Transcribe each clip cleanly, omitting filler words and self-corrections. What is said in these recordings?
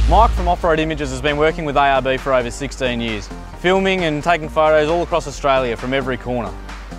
Mike from Offroad Images has been working with ARB for over 16 years, filming and taking photos all across Australia from every corner.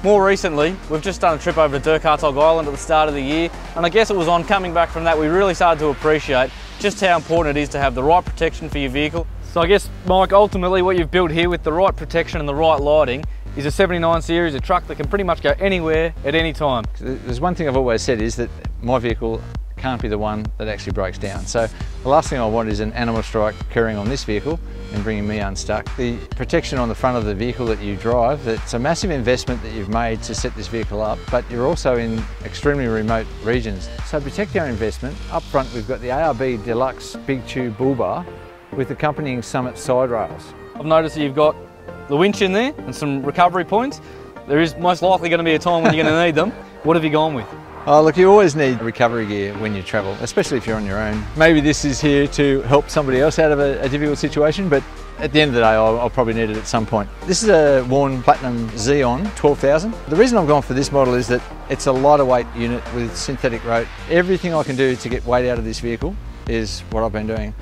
More recently, we've just done a trip over to Dirkartog Island at the start of the year, and I guess it was on coming back from that we really started to appreciate just how important it is to have the right protection for your vehicle. So I guess, Mike, ultimately what you've built here with the right protection and the right lighting is a 79 series, a truck that can pretty much go anywhere at any time. There's one thing I've always said is that my vehicle can't be the one that actually breaks down. So the last thing I want is an animal strike occurring on this vehicle and bringing me unstuck. The protection on the front of the vehicle that you drive, it's a massive investment that you've made to set this vehicle up, but you're also in extremely remote regions. So protect our investment. Up front we've got the ARB Deluxe Big Tube Bull Bar with accompanying Summit side rails. I've noticed that you've got the winch in there and some recovery points. There is most likely going to be a time when you're going to need them. What have you gone with? Oh look, you always need recovery gear when you travel, especially if you're on your own. Maybe this is here to help somebody else out of a difficult situation, but at the end of the day I'll probably need it at some point. This is a Warn Platinum Xeon 12,000. The reason I've gone for this model is that it's a lighter weight unit with synthetic rope. Everything I can do to get weight out of this vehicle is what I've been doing.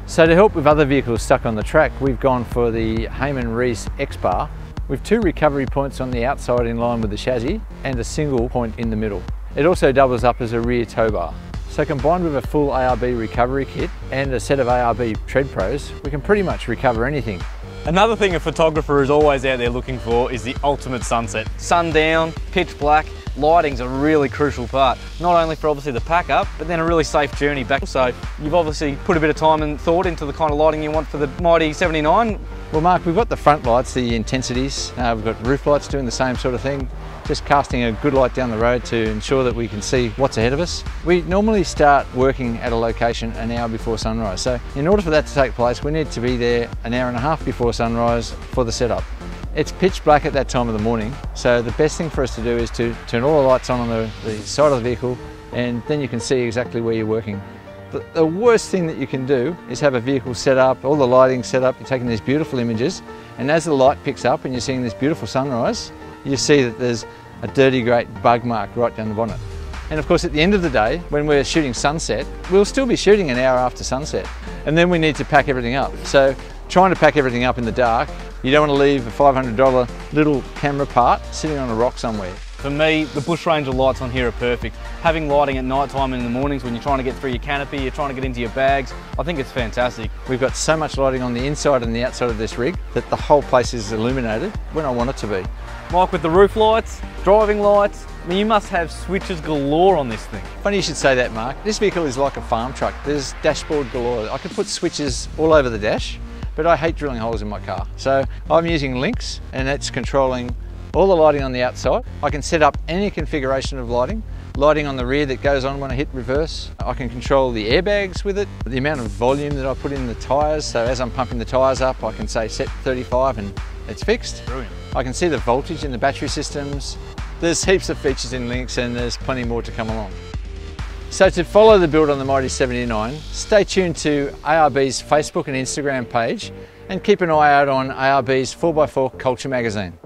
So to help with other vehicles stuck on the track, we've gone for the Heyman Reese X-Bar with 2 recovery points on the outside in line with the chassis and a single point in the middle. It also doubles up as a rear tow bar. So combined with a full ARB recovery kit and a set of ARB Tread Pros, we can pretty much recover anything. Another thing a photographer is always out there looking for is the ultimate sunset. Sundown, pitch black, lighting's a really crucial part. Not only for obviously the pack up, but then a really safe journey back. So you've obviously put a bit of time and thought into the kind of lighting you want for the Mighty 79. Well Mark, we've got the front lights, the intensities. We've got roof lights doing the same sort of thing. Just casting a good light down the road to ensure that we can see what's ahead of us. We normally start working at a location an hour before sunrise. So in order for that to take place, we need to be there an hour and a half before sunrise for the setup. It's pitch black at that time of the morning, so the best thing for us to do is to turn all the lights on the side of the vehicle, and then you can see exactly where you're working. The worst thing that you can do is have a vehicle set up, all the lighting set up, you're taking these beautiful images, and as the light picks up and you're seeing this beautiful sunrise, you see that there's a dirty great bug mark right down the bonnet. And of course at the end of the day, when we're shooting sunset, we'll still be shooting an hour after sunset. And then we need to pack everything up. So trying to pack everything up in the dark, you don't want to leave a $500 little camera part sitting on a rock somewhere. For me, the bush ranger lights on here are perfect. Having lighting at night time and in the mornings when you're trying to get through your canopy, you're trying to get into your bags, I think it's fantastic. We've got so much lighting on the inside and the outside of this rig that the whole place is illuminated when I want it to be. Mike, with the roof lights, driving lights, I mean, you must have switches galore on this thing. Funny you should say that, Mark. This vehicle is like a farm truck. There's dashboard galore. I could put switches all over the dash, but I hate drilling holes in my car. So I'm using links, and it's controlling all the lighting on the outside. I can set up any configuration of lighting. Lighting on the rear that goes on when I hit reverse. I can control the airbags with it, the amount of volume that I put in the tyres. So as I'm pumping the tyres up, I can say set 35 and it's fixed. Brilliant. I can see the voltage in the battery systems. There's heaps of features in links, and there's plenty more to come along. So to follow the build on the Mighty 79, stay tuned to ARB's Facebook and Instagram page, and keep an eye out on ARB's 4x4 Culture magazine.